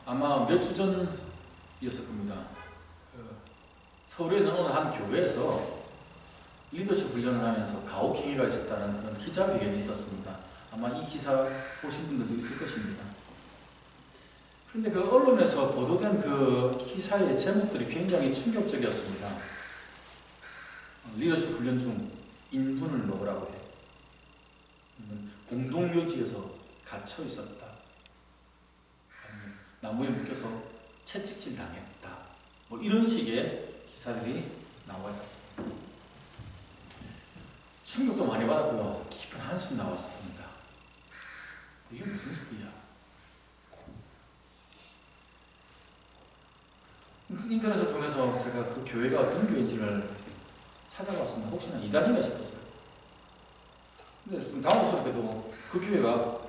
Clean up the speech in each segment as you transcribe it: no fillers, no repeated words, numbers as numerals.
아마 몇 주 전이었을 겁니다. 서울에 있는 어느 한 교회에서 리더십 훈련을 하면서 가혹행위가 있었다는 그런 기자회견이 있었습니다. 아마 이 기사 보신 분들도 있을 것입니다. 그런데 그 언론에서 보도된 그 기사의 제목들이 굉장히 충격적이었습니다. 리더십 훈련 중 인분을 먹으라고 해. 공동묘지에서 갇혀 있었다. 아니면 나무에 묶여서 채찍질 당했다. 뭐 이런 식의 기사들이 나와 있었습니다. 충격도 많이 받았고요. 깊은 한숨 나왔습니다. 이게 무슨 소리야? 인터넷을 통해서 제가 그 교회가 어떤 교회인지를 찾아봤습니다. 혹시나 이단인가 싶었어요. 근데 좀 당황스럽게도 그 교회가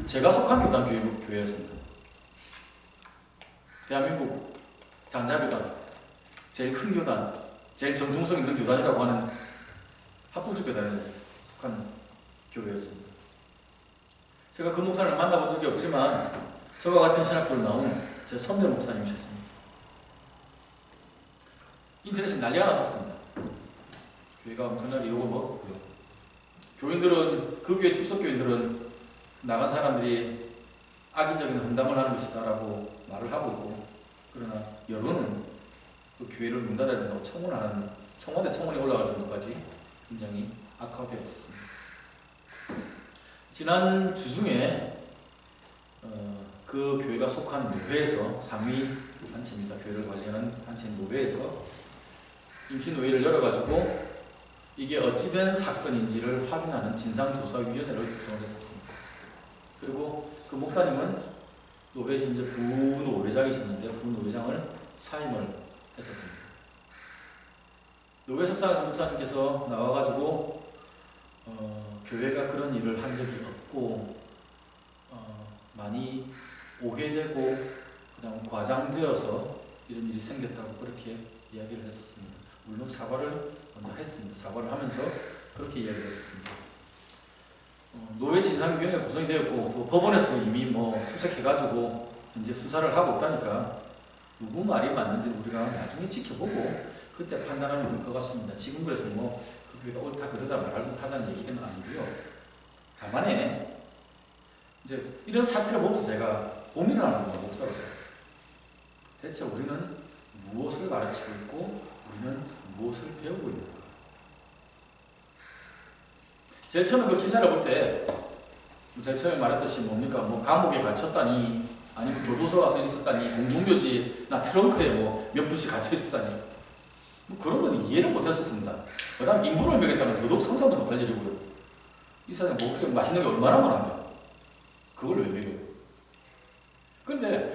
제가 속한 교회였습니다. 대한민국 장자교단, 제일 큰 교단, 제일 정통성 있는 교단이라고 하는 합동축교단에 속한 교회였습니다. 제가 그 목사를 만나본 적이 없지만 저와 같은 신학교를 나온 제 선배 목사님이셨습니다. 인터넷에 난리가 났었습니다. 교회가 엄청나게 욕을 먹었고요. 교인들은, 그 교회 출석 교인들은 나간 사람들이 악의적인 험담을 하는 것이다 라고 말을 하고 있고, 그러나 여론은 그 교회를 문 닫아야 된다고 청원하는, 청와대 청원이 올라갈 정도까지 굉장히 악화되었습니다. 지난 주중에 그 교회가 속한 노회에서, 상위 단체입니다. 교회를 관리하는 단체인 노회에서 임시노회를 열어가지고 이게 어찌된 사건인지를 확인하는 진상조사위원회를 구성을 했었습니다. 그리고 그 목사님은 노회에서 이제 부노회장이셨는데 부노회장을 사임을 했었습니다. 노회 석상에서 목사님께서 나와가지고 교회가 그런 일을 한 적이 없고 많이 오해되고 그다음 과장되어서 이런 일이 생겼다고 그렇게 이야기를 했었습니다. 물론 사과를 먼저 했습니다. 사과를 하면서 그렇게 이야기를 했었습니다. 노회 진상위원회 구성이 되었고 또 법원에서도 이미 뭐 수색해가지고 현재 수사를 하고 있다니까 누구 말이 맞는지 우리가 나중에 지켜보고 그때 판단하면 될 것 같습니다. 지금 그래서 뭐 그 교회가 옳다 그러다 말하자는 얘기는 아니고요. 다만에 이제 이런 사태를 보면서 제가 고민을 하는 겁니다. 목사로서 대체 우리는 무엇을 가르치고 있고 우리는 무엇을 배우고 있는가? 제일 처음에 그 기사를 볼 때 제가 처음에 말했듯이 뭡니까? 뭐 감옥에 갇혔다니 아니면 교도소 와서 있었다니 공중묘지나 트렁크에 뭐 몇 분씩 갇혀 있었다니 뭐 그런 건 이해를 못했었습니다. 그 다음 인분을 먹였다면 더더욱 상상도 못할 일이고요. 이 사람이 뭐 그렇게 맛있는 게 얼마나 많은데 그걸 왜 먹여요? 그런데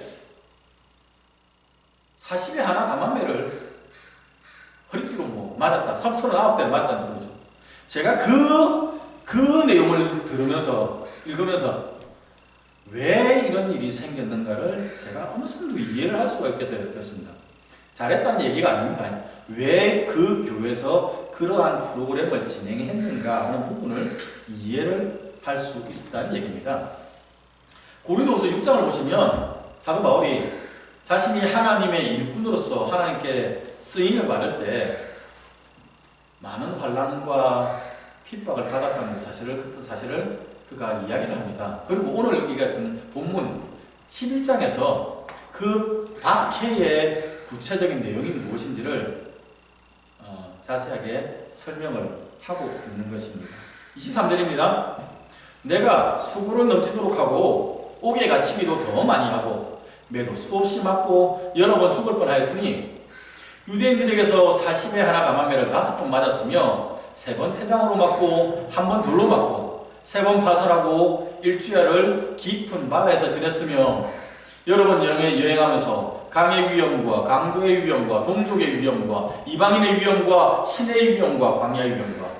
40에 하나 감한매를 허리띠로 뭐 맞았다. 39대를 맞았다는 소리죠. 제가 그 내용을 들으면서, 읽으면서 왜 이런 일이 생겼는가를 제가 어느 정도 이해를 할 수가 있게 되었습니다. 잘했다는 얘기가 아닙니다. 왜 그 교회에서 그러한 프로그램을 진행했는가 하는 부분을 이해를 할 수 있었다는 얘기입니다. 고린도후서 6장을 보시면 사도 바울이 자신이 하나님의 일꾼으로서 하나님께 쓰임을 받을 때 많은 환난과 핍박을 받았다는 그 사실을 그가 이야기를 합니다. 그리고 오늘 이 같은 본문 11장에서 그 박해의 구체적인 내용이 무엇인지를 자세하게 설명을 하고 있는 것입니다. 23절입니다. 내가 수고를 넘치도록 하고 옥에 갇히기도 더 많이 하고 매도 수없이 맞고 여러 번 죽을 뻔하였으니 유대인들에게서 40에 하나 감한매를 5번 맞았으며 3번 태장으로 맞고 1번 돌로 맞고 3번 파설하고 일주야를 깊은 바다에서 지냈으며 여러 번 여행하면서 강의 위험과 강도의 위험과 동족의 위험과 이방인의 위험과 신의 위험과 광야의 위험과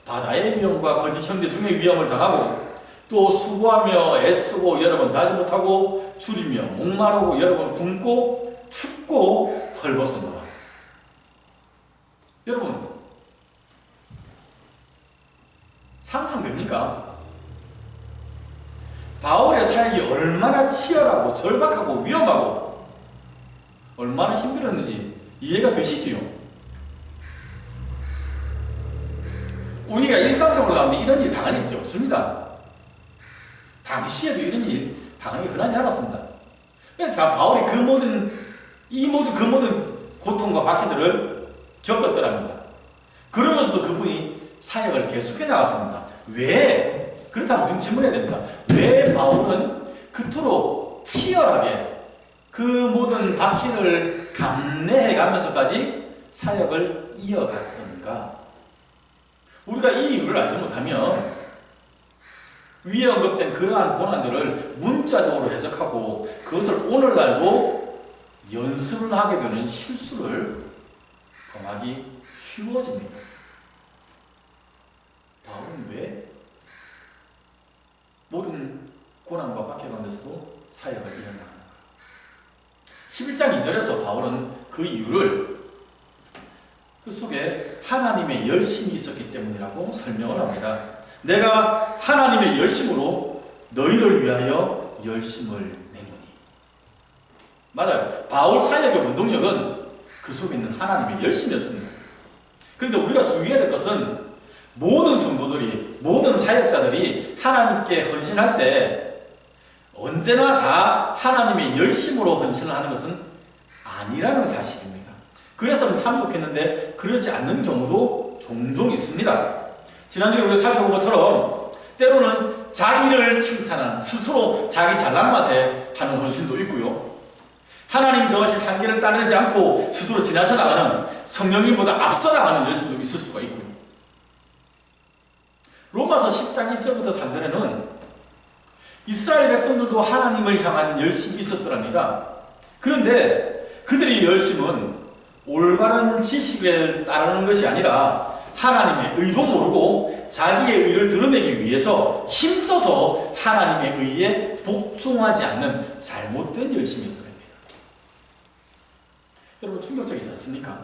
바다의 위험과 거짓 형제 중의 위험을 당하고 또 수고하며 애쓰고 여러 번 자지 못하고 줄이며 목마르고 여러 번 굶고 춥고 헐벗어노라. 여러분 상상됩니까? 바울의 사역이 얼마나 치열하고 절박하고 위험하고 얼마나 힘들었는지 이해가 되시지요? 우리가 일상생활 가운데 이런 일 당한 일이 없습니다. 당시에도 이런 일 당하기 흔하지 않았습니다. 그러니까 바울이 그 모든 고통과 박해들을 겪었더랍니다. 그러면서도 그분이 사역을 계속해 나갔습니다. 왜? 그렇다면 우리는 질문해야 됩니다. 왜 바울은 그토록 치열하게 그 모든 박해를 감내해 가면서까지 사역을 이어갔던가? 우리가 이 이유를 알지 못하면 위에 언급된 그러한 고난들을 문자적으로 해석하고 그것을 오늘날도 연습을 하게 되는 실수를 범하기 쉬워집니다. 바울은 왜 모든 고난과 박해 가운데서도 사역을 이어나가는가? 11장 2절에서 바울은 그 이유를 그 속에 하나님의 열심이 있었기 때문이라고 설명을 합니다. 내가 하나님의 열심으로 너희를 위하여 열심을 내노니. 맞아요. 바울 사역의 원동력은 그 속에 있는 하나님의 열심이었습니다. 그런데 우리가 주의해야 될 것은 모든 성도들이, 모든 사역자들이 하나님께 헌신할 때 언제나 다 하나님의 열심으로 헌신을 하는 것은 아니라는 사실입니다. 그랬으면 참 좋겠는데 그러지 않는 경우도 종종 있습니다. 지난주에 우리가 살펴본 것처럼 때로는 자기를 칭찬하는, 스스로 자기 잘난 맛에 하는 헌신도 있고요. 하나님 정하신 한계를 따르지 않고 스스로 지나쳐 나가는, 성령님보다 앞서 나가는 열심도 있을 수가 있고요. 로마서 10장 1절부터 3절에는 이스라엘 백성들도 하나님을 향한 열심이 있었더랍니다. 그런데 그들의 열심은 올바른 지식을 따르는 것이 아니라 하나님의 의도 모르고 자기의 의를 드러내기 위해서 힘써서 하나님의 의에 복종하지 않는 잘못된 열심이었더랍니다. 여러분, 충격적이지 않습니까?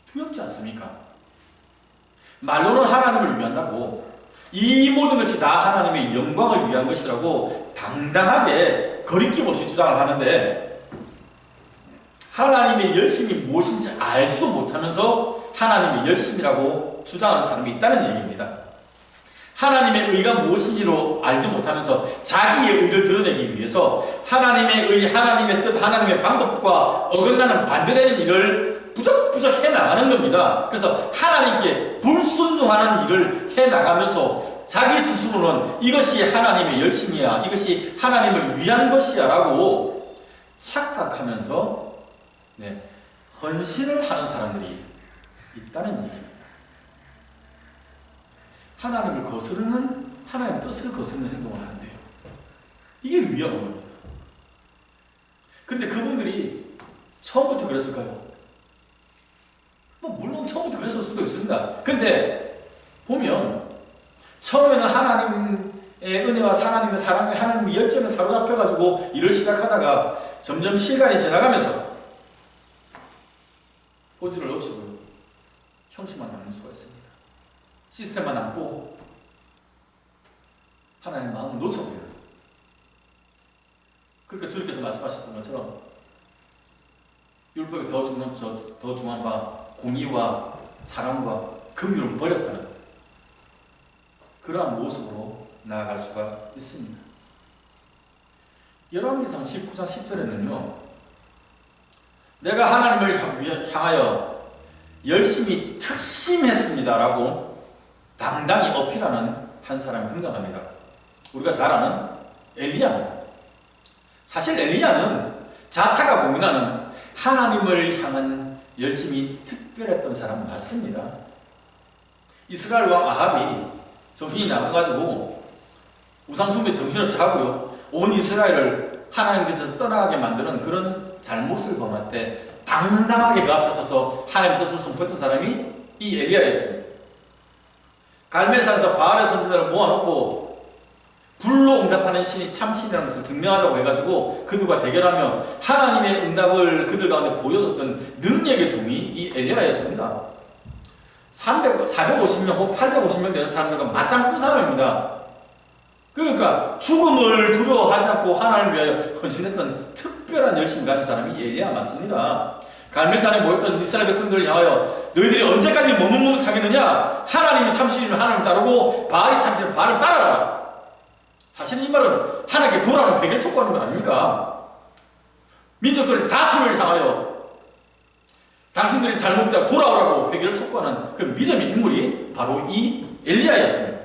두렵지 않습니까? 말로는 하나님을 위한다고, 이 모든 것이 다 하나님의 영광을 위한 것이라고 당당하게 거리낌 없이 주장을 하는데, 하나님의 열심이 무엇인지 알지도 못하면서 하나님의 열심이라고 주장하는 사람이 있다는 얘기입니다. 하나님의 의가 무엇인지로 알지 못하면서 자기의 의를 드러내기 위해서 하나님의 의, 하나님의 뜻, 하나님의 방법과 어긋나는 반대되는 일을 부적부적 해나가는 겁니다. 그래서 하나님께 불순종하는 일을 해나가면서 자기 스스로는 이것이 하나님의 열심이야, 이것이 하나님을 위한 것이야 라고 착각하면서 헌신을 하는 사람들이 있다는 얘기입니다. 하나님을 거스르는, 하나님의 뜻을 거스르는 행동을 하는데요. 이게 위험한 겁니다. 그런데 그분들이 처음부터 그랬을까요? 물론 처음부터 그랬을 수도 있습니다. 그런데 보면 처음에는 하나님의 은혜와 하나님의 사랑과 하나님의 열정에 사로잡혀가지고 일을 시작하다가 점점 시간이 지나가면서 본질을 놓치고요. 형식만 남는 수가 있습니다. 시스템만 남고 하나님 마음을 놓쳐버려요. 그러니까 주님께서 말씀하셨던 것처럼 율법이 더 중요한 바 공의와 사랑과 긍휼을 버렸다는 그러한 모습으로 나아갈 수가 있습니다. 열왕기상 19장 10절에는요, 내가 하나님을 향하여 열심히 특심했습니다 라고 당당히 어필하는 한 사람이 등장합니다. 우리가 잘 아는 엘리야입니다. 사실 엘리야는 자타가 공인하는 하나님을 향한 열심이 특별했던 사람 맞습니다. 이스라엘 왕 아합이 정신이 나가가지고 우상숭배 정신없이 하고요, 온 이스라엘을 하나님께서 떠나가게 만드는 그런 잘못을 범할 때 당당하게 그 앞에 서서 하나님의 뜻을 선포했던 사람이 이 엘리야였습니다. 갈멜산에서 바알의 선지자를 모아놓고 불로 응답하는 신이 참신이라는 것을 증명하자고 해가지고 그들과 대결하며 하나님의 응답을 그들 가운데 보여줬던 능력의 종이 이 엘리야였습니다. 450명 혹은 850명 되는 사람들과 맞짱 뜬 사람입니다. 그러니까 죽음을 두려워하지 않고 하나님을 위하여 헌신했던 특별한 열심을 가진 사람이 엘리야 맞습니다. 갈멜산에 모였던 이스라엘 백성들을 향하여 너희들이 언제까지 머뭇머뭇하겠느냐? 하나님이 참신이면 하나님을 따르고 바알이 참신이면 바알을 따라라. 사실 이 말은 하나님께 돌아오는 회개를 촉구하는 건 아닙니까? 민족들 다수를 향하여 당신들이 잘못되어 돌아오라고 회개를 촉구하는 그 믿음의 인물이 바로 이 엘리야였습니다.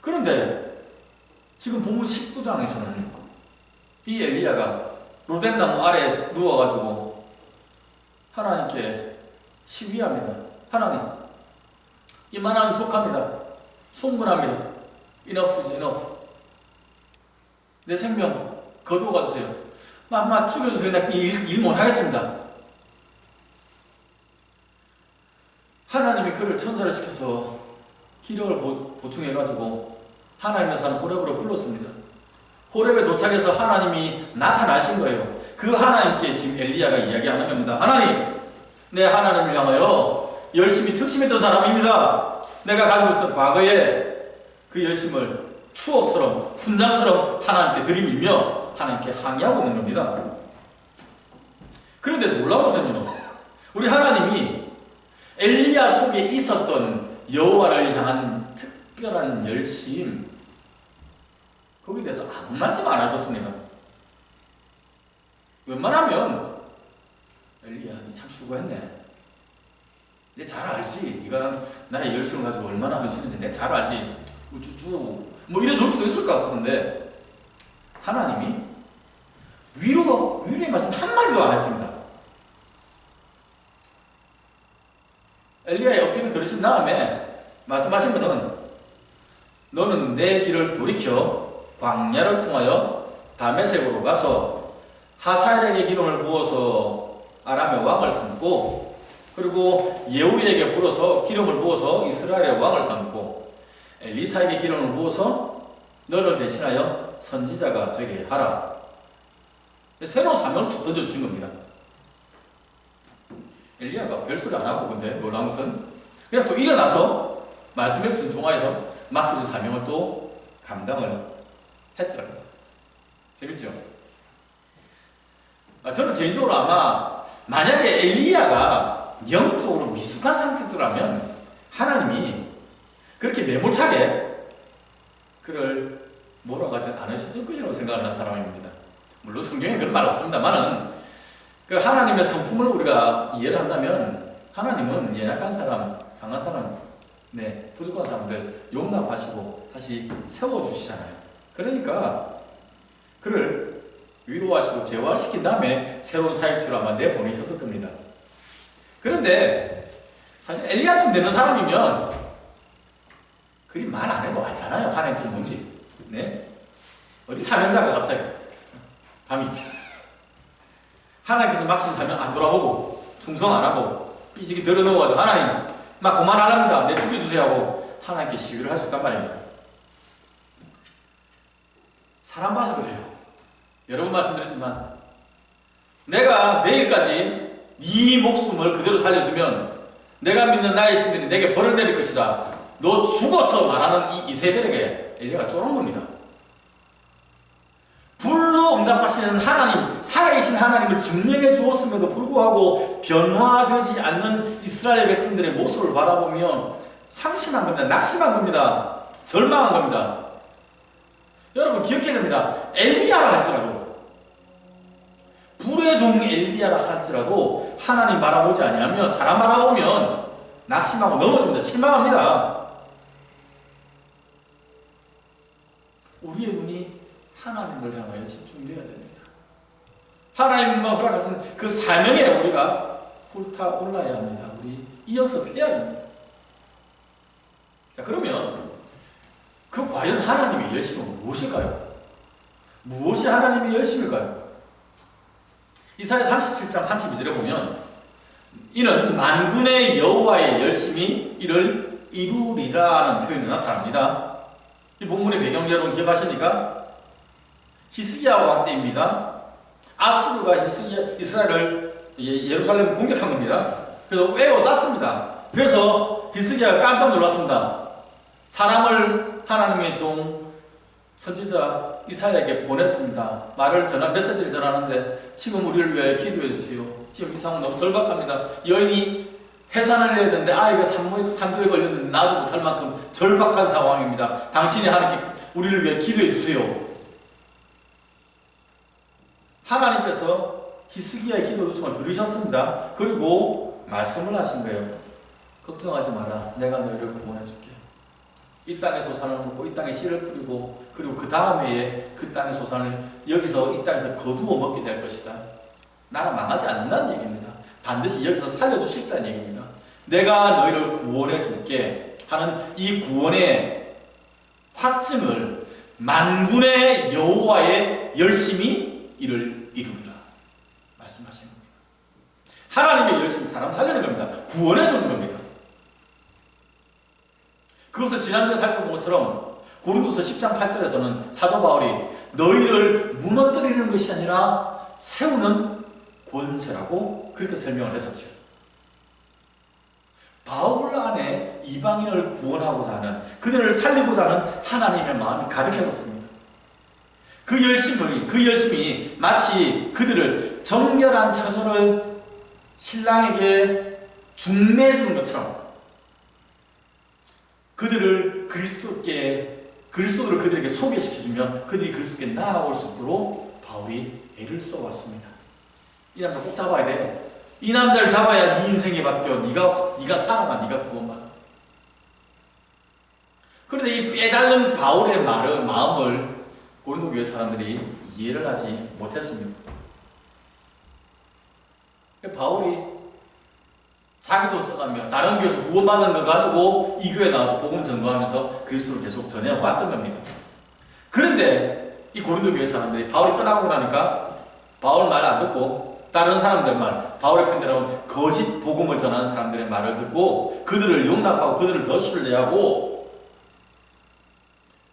그런데 지금 본문 19장에서는 이 엘리야가 로덴나무 아래에 누워가지고 하나님께 시위합니다. 하나님, 이만하면 족합니다. 충분합니다. Enough is enough. 내 생명 거두어가 주세요. 막 죽여주세요. 내가 일 못하겠습니다. 하나님이 그를 천사를 시켜서 기력을 보충해가지고 하나님의 산 호렙으로 불렀습니다. 호렙에 도착해서 하나님이 나타나신 거예요. 그 하나님께 지금 엘리야가 이야기하는 겁니다. 하나님, 내 하나님을 향하여 열심히 특심했던 사람입니다. 내가 가지고 있었던 과거에 그 열심을 추억처럼 훈장처럼 하나님께 들이밀며 하나님께 항의하고 있는 겁니다. 그런데 놀라운 것은요, 우리 하나님이 엘리야 속에 있었던 여호와를 향한 특별한 열심, 거기에 대해서 아무 말씀 안 하셨습니다. 웬만하면 엘리야, 니 참 수고했네. 내 잘 알지. 네가 나의 열심을 가지고 얼마나 헌신했는지 내 잘 알지. 우쭈쭈 뭐 이래줄 수도 있을 것 같은데 하나님이 위로의 말씀 한마디도 안 했습니다. 엘리야의 어필을 들으신 다음에 말씀하신 분은 너는 내 길을 돌이켜 광야를 통하여 다메섹으로 가서 하사엘에게 기름을 부어서 아람의 왕을 삼고, 그리고 예후에게 불어서 기름을 부어서 이스라엘의 왕을 삼고, 엘리사에게 기름을 부어서 너를 대신하여 선지자가 되게 하라. 새로운 사명을 툭 던져주신 겁니다. 엘리야가 별소리 안 하고, 근데 놀라운 것은 그냥 또 일어나서 말씀에 순종하여서 맡겨진 사명을 또 감당을 했더랍니다. 재밌죠? 저는 개인적으로 아마 만약에 엘리야가 영적으로 미숙한 상태더라면 하나님이 그렇게 매몰차게 그를 몰아가지 않으셨을 것이라고 생각을 하는 사람입니다. 물론 성경에 그런 말 없습니다만은 그 하나님의 성품을 우리가 이해를 한다면 하나님은 연약한 사람, 상한 사람, 부족한 사람들 용납하시고 다시 세워주시잖아요. 그러니까 그를 위로하시고 재활시킨 다음에 새로운 사역지로 아마 내보내셨을 겁니다. 그런데 사실 엘리야쯤 되는 사람이면 그리 말 안 해도 알잖아요. 하나님 뜻이 뭔지. 어디 사명자가 갑자기 감히 하나님께서 맡기신 사명 안 돌아보고 충성 안 하고 삐지게 들어놓아가지고 하나님 막 그만하랍니다. 내 죽여주세요 하고 하나님께 시위를 할 수 있단 말입니다. 사람 봐서 그래요. 여러 번 말씀드렸지만 내가 내일까지 네 목숨을 그대로 살려주면 내가 믿는 나의 신들이 내게 벌을 내릴 것이다. 너 죽었어 말하는 이 이세벨에게 엘리야가 쫄은 겁니다. 불로 응답하시는 하나님, 살아계신 하나님을 증명해 주었음에도 불구하고 변화되지 않는 이스라엘 백성들의 모습을 바라보며 상심한 겁니다. 낙심한 겁니다. 절망한 겁니다. 여러분 기억해야 됩니다. 엘리야라 할지라도, 불의 종 엘리야라 할지라도 하나님 바라보지 아니하면, 사람 바라보면 낙심하고 넘어집니다. 실망합니다. 우리의 눈이 하나님을 향하여 집중되어야 됩니다. 하나님과 허락하신 그 사명에 우리가 불타올라야 합니다. 우리 이어서 해야 됩니다. 자, 그러면 그 과연 하나님의 열심은 무엇일까요? 무엇이 하나님의 열심일까요? 이사야 37장 32절에 보면 이는 만군의 여호와의 열심이 이를 이루리라는 표현이 나타납니다. 이 본문의 배경 여러분 기억하십니까? 히스기야 왕 때입니다. 아수르가 이스라엘을 예루살렘을 공격한 겁니다. 그래서 에워쌌습니다. 그래서 히스기야가 깜짝 놀랐습니다. 사람을 하나님의 종 선지자 이사야에게 보냈습니다. 메시지를 전하는데 지금 우리를 위하여 기도해 주세요. 지금 이 상황 너무 절박합니다. 여인이 해산을 해야 되는데 아이가 산도에 걸렸는데 나도 못할 만큼 절박한 상황입니다. 당신이 하나님께 우리를 위해 기도해 주세요. 하나님께서 히스기야의 기도 요청을 들으셨습니다. 그리고 말씀을 하신 거예요. 걱정하지 마라. 내가 너희를 구원해 줄게. 이 땅의 소산을 먹고 이 땅에 씨를 뿌리고 그리고 그 다음 해에 그 땅의 소산을 여기서 이 땅에서 거두어 먹게 될 것이다. 나라 망하지 않는다는 얘기입니다. 반드시 여기서 살려주시겠다는 얘기입니다. 내가 너희를 구원해 줄게 하는 이 구원의 확증을 만군의 여호와의 열심히 이를 이루리라 말씀하시는 겁니다. 하나님의 열심히 사람 살리는 겁니다. 구원해 주는 겁니다. 그것을 지난주에 살펴본 것처럼 고린도서 10장 8절에서는 사도 바울이 너희를 무너뜨리는 것이 아니라 세우는 권세라고 그렇게 설명을 했었죠. 바울 안에 이방인을 구원하고자 하는, 그들을 살리고자 하는 하나님의 마음이 가득했었습니다. 그 열심이 마치 그들을 정결한 처녀를 신랑에게 중매해주는 것처럼 그들을 그리스도로 그들에게 소개시켜주며 그들이 그리스도께 나아올 수 있도록 바울이 애를 써왔습니다. 이 남자 꼭 잡아야 돼. 이 남자를 잡아야 네 인생이 바뀌어. 네가 살아나. 네가 구원받아. 그런데 이 빼달른 바울의 마음을 고린도 교회 사람들이 이해를 하지 못했습니다. 바울이 자기도 써가며 다른 교회에서 구원받은 거 가지고 이 교회에 나와서 복음 전도하면서 그리스도를 계속 전해왔던 겁니다. 그런데 이 고린도 교회 사람들이 바울이 떠나고 나니까 바울 말 안 듣고 다른 사람들 말, 바울의 편대로 거짓 복음을 전하는 사람들의 말을 듣고 그들을 용납하고 그들을 더 신뢰하고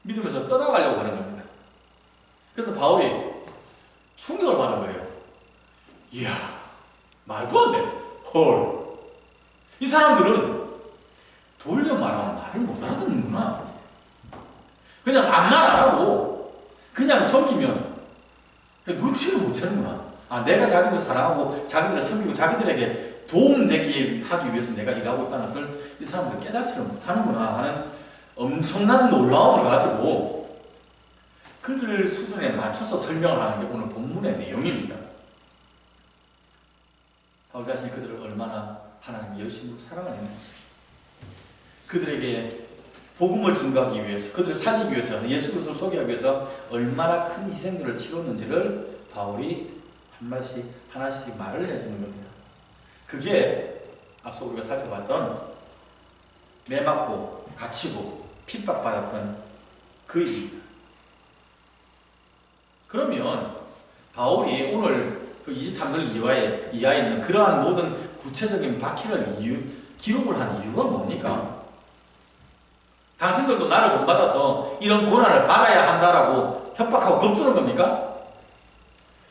믿으면서 떠나가려고 하는 겁니다. 그래서 바울이 충격을 받은 거예요. 이야, 말도 안 돼. 헐. 이 사람들은 돌려 말하면 말을 못 알아듣는구나. 그냥 아무 말 안 하고 그냥 섬기면 눈치를 못 채는구나. 아, 내가 자기들을 사랑하고 자기들을 섬기고 자기들에게 도움되게 하기 위해서 내가 일하고 있다는 것을 이 사람들은 깨닫지를 못하는구나 하는 엄청난 놀라움을 가지고 그들 수준에 맞춰서 설명을 하는 게 오늘 본문의 내용입니다. 바울 자신이 그들을 얼마나 하나님이 열심히 사랑을 했는지, 그들에게 복음을 증거하기 위해서, 그들을 살리기 위해서, 예수 그리스도를 소개하기 위해서 얼마나 큰 희생들을 치렀는지를 바울이 하나씩 말을 해주는 겁니다. 그게 앞서 우리가 살펴봤던 매맞고 갇히고 핍박받았던 그 일입니다. 그러면 바울이 오늘 그 23절 이하에 있는 그러한 모든 구체적인 바퀴를 기록을 한 이유가 뭡니까? 당신들도 나를 본받아서 이런 고난을 받아야 한다라고 협박하고 겁주는 겁니까?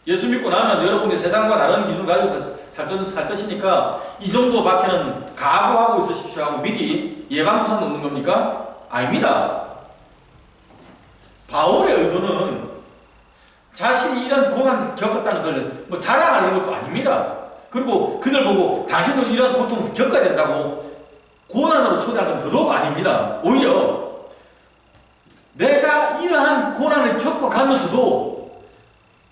예수 믿고 나면 여러분이 세상과 다른 기준을 가지고 살 것이니까 이 정도 밖에는 각오하고 있으십시오 하고 미리 예방주사 놓는 겁니까? 아닙니다. 바울의 의도는 자신이 이런 고난을 겪었다는 것을 자랑하는 것도 아닙니다. 그리고 그들 보고 당신도 이런 고통을 겪어야 된다고 고난으로 초대한 건 더더욱 아닙니다. 오히려 내가 이러한 고난을 겪어가면서도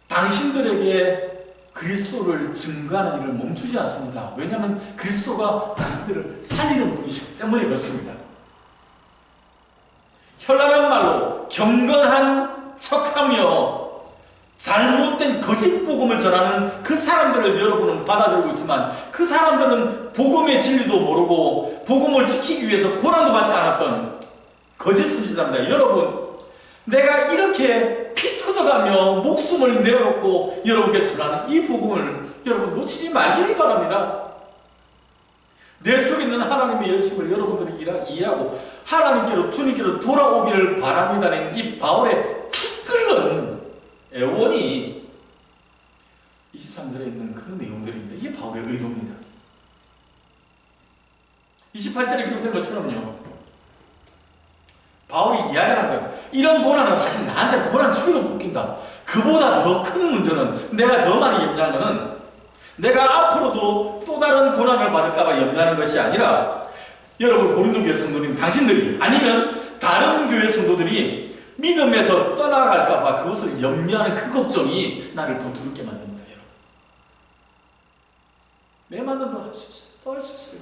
당신들에게 그리스도를 증거하는 일을 멈추지 않습니다. 왜냐하면 그리스도가 당신들을 살리는 분이시기 때문에 그렇습니다. 현란한 말로 경건한 척하며 잘못된 거짓 복음을 전하는 그 사람들을 여러분은 받아들이고 있지만 그 사람들은 복음의 진리도 모르고 복음을 지키기 위해서 고난도 받지 않았던 거짓 선지자입니다. 여러분, 내가 이렇게 피 터져가며 목숨을 내어놓고 여러분께 전하는 이 복음을 여러분 놓치지 말기를 바랍니다. 내 속에 있는 하나님의 열심을 여러분들이 이해하고 하나님께로 주님께로 돌아오기를 바랍니다는 이 바울의 피 끓는 애원이 23절에 있는 그 내용들입니다. 이게 바울의 의도입니다. 28절에 기록된 것처럼요, 바울이 이야기하는 거예요. 이런 고난은 사실 나한테는 고난 주기도 웃긴다. 그보다 더 큰 문제는, 내가 더 많이 염려하는 것은 내가 앞으로도 또 다른 고난을 받을까봐 염려하는 것이 아니라, 여러분 고린도 교회 성도님, 당신들이 아니면 다른 교회 성도들이 믿음에서 떠나갈까봐 그것을 염려하는 그 걱정이 나를 더 두렵게 만듭니다. 여러분, 내 맞는 거 할 수 있어요. 또 할 수 있어요.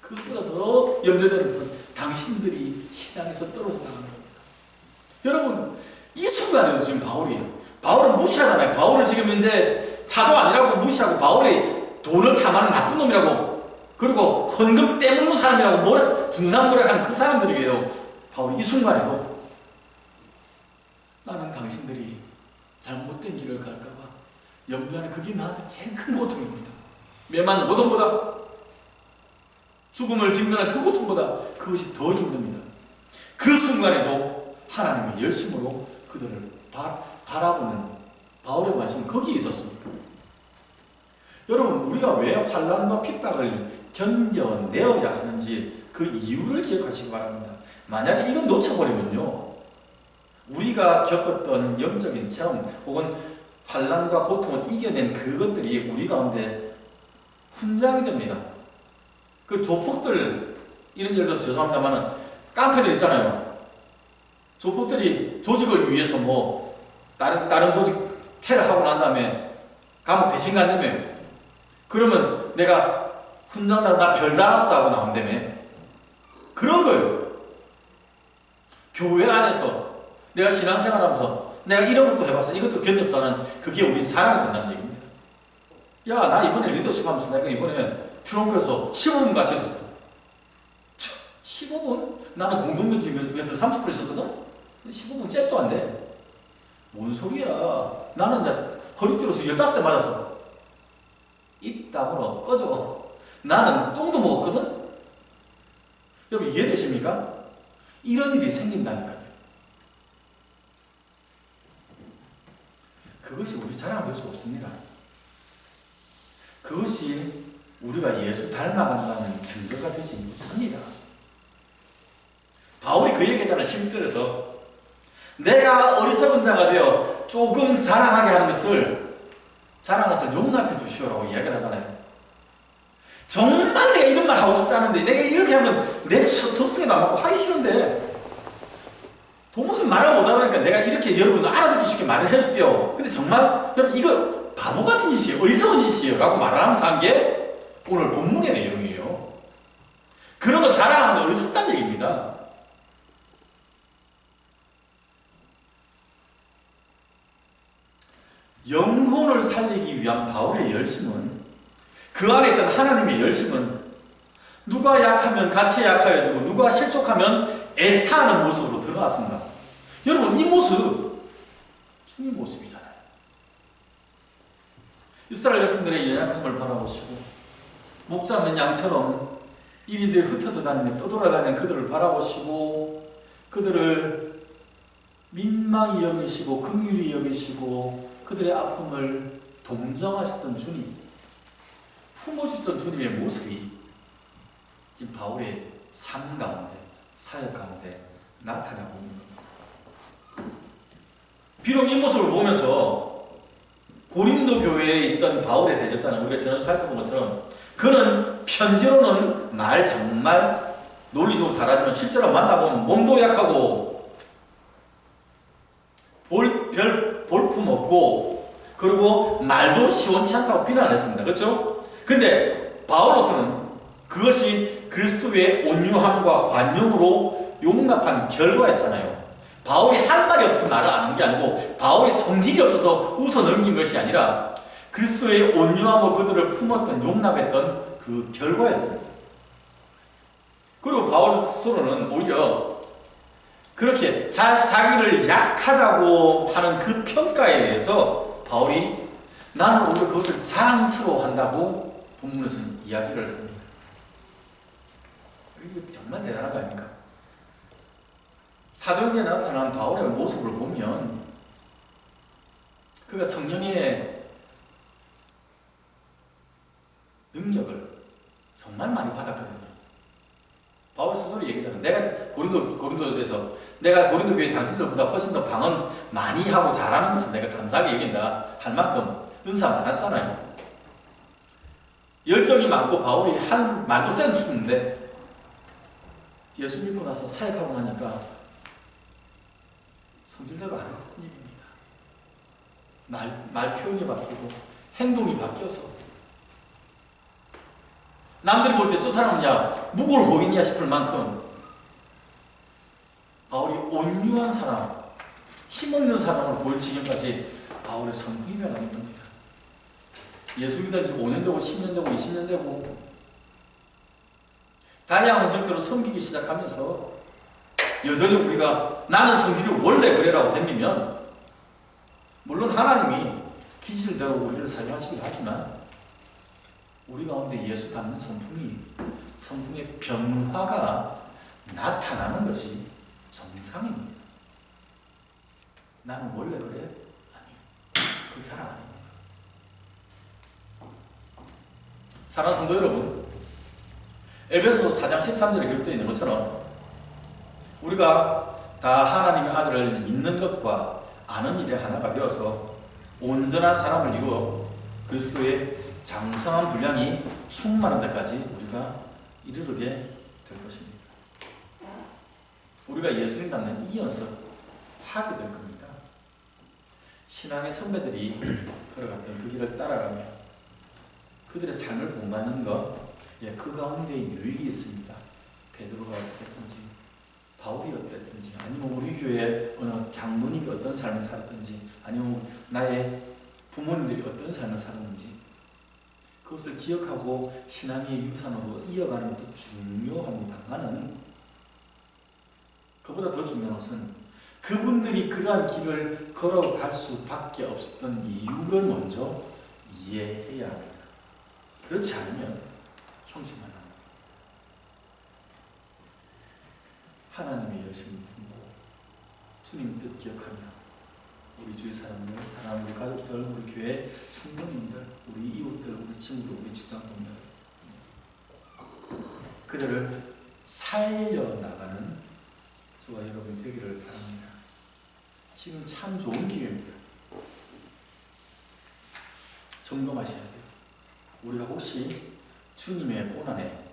그것보다 더 염려되는 것은 당신들이 신앙에서 떨어져 나가는 겁니다. 여러분, 이 순간에도 지금 바울은 무시하잖아요. 바울은 지금 이제 사도 아니라고 무시하고, 바울이 돈을 탐하는 나쁜 놈이라고, 그리고 헌금 떼먹는 사람이라고 중상모략하는 그 사람들에게도 바울이 이 순간에도 나는 당신들이 잘못된 길을 갈까봐 염려하는, 그게 나한테 제일 큰 고통입니다. 매만 고통보다, 죽음을 직면한 그 고통보다 그것이 더 힘듭니다. 그 순간에도 하나님의 열심으로 그들을 바라보는 바울의 관심은 거기에 있었습니다. 여러분, 우리가 왜 환난과 핍박을 견뎌내어야 하는지 그 이유를 기억하시기 바랍니다. 만약에 이건 놓쳐버리면요, 우리가 겪었던 영적인 체험 혹은 환난과 고통을 이겨낸 그것들이 우리 가운데 훈장이 됩니다. 그 조폭들, 이런 예를 들어서 죄송합니다만은 깡패들 있잖아요. 조폭들이 조직을 위해서 다른 조직 테러하고 난 다음에 감옥 대신 간다며. 그러면 내가 훈장 나 별 달았어 하고 나온다며. 그런 거예요. 교회 안에서 내가 신앙생활하면서 내가 이런 것도 해봤어, 이것도 견뎠어 하는, 그게 우리 자랑이 된다는 얘기입니다. 야, 나 이번에 리더십 하면서 내가 이번에 트렁크에서 15분 같이 있었다. 15분? 나는 공동면직 옆에 30분 있었거든? 15분 잽도 안 돼. 뭔 소리야. 나는 이제 허리띠로서 15대 맞았어. 입 다물어 꺼져. 나는 똥도 먹었거든? 여러분 이해되십니까? 이런 일이 생긴다니까요. 그것이 우리 자랑 될 수 없습니다. 그것이 우리가 예수 닮아간다는 증거가 되지 못합니다. 바울이 그 얘기했잖아요. 11절에서 내가 어리석은 자가 되어 조금 자랑하게 하는 것을 용납해 주시오라고 이야기를 하잖아요. 정말 내가 이런 말 하고 싶지 않은데, 내가 이렇게 하면 내 적성에도 안 맞고 하기 싫은데 도무지 말을 못하니까 내가 이렇게 여러분 알아듣기 쉽게 말을 해줄게요. 근데 정말 여러분 이거 바보 같은 짓이에요. 어리석은 짓이에요 라고 말을 하면서 한 게 오늘 본문의 내용이에요. 그런 거 자랑하는 거 어리석다는 얘기입니다. 영혼을 살리기 위한 바울의 열심은, 그 안에 있던 하나님의 열심은 누가 약하면 같이 약하여지고 누가 실족하면 애타하는 모습으로 드러났습니다. 여러분 이 모습 주님 모습이잖아요. 이스라엘 백성들의 연약함을 바라보시고 목자 없는 양처럼 이리저리 흩어져 다니며 떠돌아다니는 그들을 바라보시고 그들을 민망히 여기시고 긍휼히 여기시고 그들의 아픔을 동정하셨던 주님, 품어주셨던 주님의 모습이 지금 바울의 삶 가운데, 사역 가운데 나타나고 있는 겁니다. 비록 이 모습을 보면서 고린도 교회에 있던 바울의 대적자는 우리가 지난주 살펴본 것처럼 그는 편지로는 말 정말 논리적으로 잘하지만 실제로 만나보면 몸도 약하고 볼품 없고 그리고 말도 시원치 않다고 비난을 했습니다. 그렇죠? 근데 바울로서는 그것이 그리스도의 온유함과 관용으로 용납한 결과였잖아요. 바울이 할 말이 없어서 말을 안 한 게 아니고 바울이 성질이 없어서 웃어 넘긴 것이 아니라 그리스도의 온유함으로 그들을 품었던, 용납했던 그 결과였습니다. 그리고 바울 스스로는 오히려 그렇게 자기를 약하다고 하는 그 평가에 대해서 바울이 나는 오히려 그것을 자랑스러워한다고 본문에서는 이야기를 합니다. 이거 정말 대단한 거 아닙니까? 사도행전에 나타난 바울의 모습을 보면 그가 성령의 능력을 정말 많이 받았거든요. 바울 스스로 얘기하잖아요. 내가 고린도에서 내가 고린도 교회 당신들보다 훨씬 더 방언 많이 하고 잘하는 것을 내가 감사하게 여긴다 할 만큼 은사 많았잖아요. 열정이 많고 바울이 한 말도 센스인데 예수 믿고 나서 사역하고 나니까 성질대로 안 하는 일입니다. 말 표현이 바뀌고 행동이 바뀌어서 남들이 볼 때 저 사람은 야 무골 호인이야 싶을 만큼 바울이 온유한 사람, 힘없는 사람을 보일 지경까지 바울의 성품이 변하는 겁니다. 예수 믿은 지 5년 되고 10년 되고 20년 되고 다양한 형태로 섬기기 시작하면서 여전히 우리가 나는 성질이 원래 그래라고 덤비면 물론 하나님이 기질대로 우리를 사용하시기도 하지만 우리 가운데 예수 닮는 성품의 변화가 나타나는 것이 정상입니다. 나는 원래 그래? 아니요. 그 자랑 아닙니다. 사랑하는 성도 여러분, 에베소서 4장 13절에 기록되어 있는 것처럼 우리가 다 하나님의 아들을 믿는 것과 아는 일에 하나가 되어서 온전한 사람을 이루어 그리스도의 장성한 분량이 충만한 데까지 우리가 이르게 될 것입니다. 우리가 예수님 닮는 이 연습 하게 될 겁니다. 신앙의 선배들이 걸어갔던 그 길을 따라가며 그들의 삶을 본받는 것, 그 가운데 유익이 있습니다. 베드로가 어떻겠든지, 바울이 어땠든지, 아니면 우리 교회 어느 장로님이 어떤 삶을 살았든지, 아니면 나의 부모님들이 어떤 삶을 살았는지, 그것을 기억하고 신앙의 유산으로 이어가는 것도 중요합니다만은 그보다 더 중요한 것은 그분들이 그러한 길을 걸어갈 수밖에 없었던 이유를 먼저 이해해야 합니다. 그렇지 않으면 형식만 합니다. 하나님의 열심을 품고 주님 뜻 기억하며 우리 주위 사람들, 사랑 우리 가족들, 우리 교회 성도님들, 우리 이웃들, 우리 친구들, 우리 직장동료들 그들을 살려나가는 저와 여러분이 되기를 바랍니다. 지금 참 좋은 기회입니다. 점검하셔야 돼요. 우리가 혹시 주님의 고난에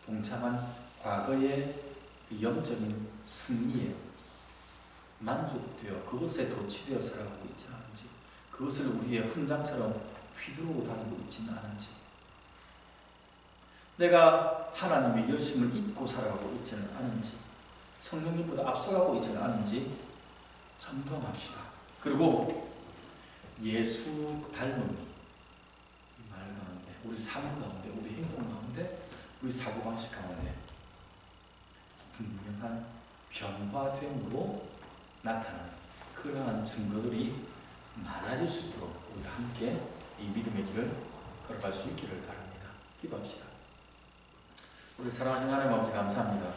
동참한 과거의 그 영적인 승리에 만족되어 그것에 도취되어 살아가고 있지 않은지, 그것을 우리의 훈장처럼 휘두르고 다니고 있지는 않은지, 내가 하나님의 열심을 잊고 살아가고 있지는 않은지, 성령님보다 앞서가고 있지는 않은지 점검합시다. 그리고 예수 닮음이 이 말 가운데, 우리 삶 가운데, 우리 행동 가운데, 우리 사고방식 가운데 분명한 변화됨으로 나타나는 그러한 증거들이 많아질 수 있도록 우리가 함께 이 믿음의 길을 걸어갈 수 있기를 바랍니다. 기도합시다. 우리 사랑하신 하나님 아버지 감사합니다.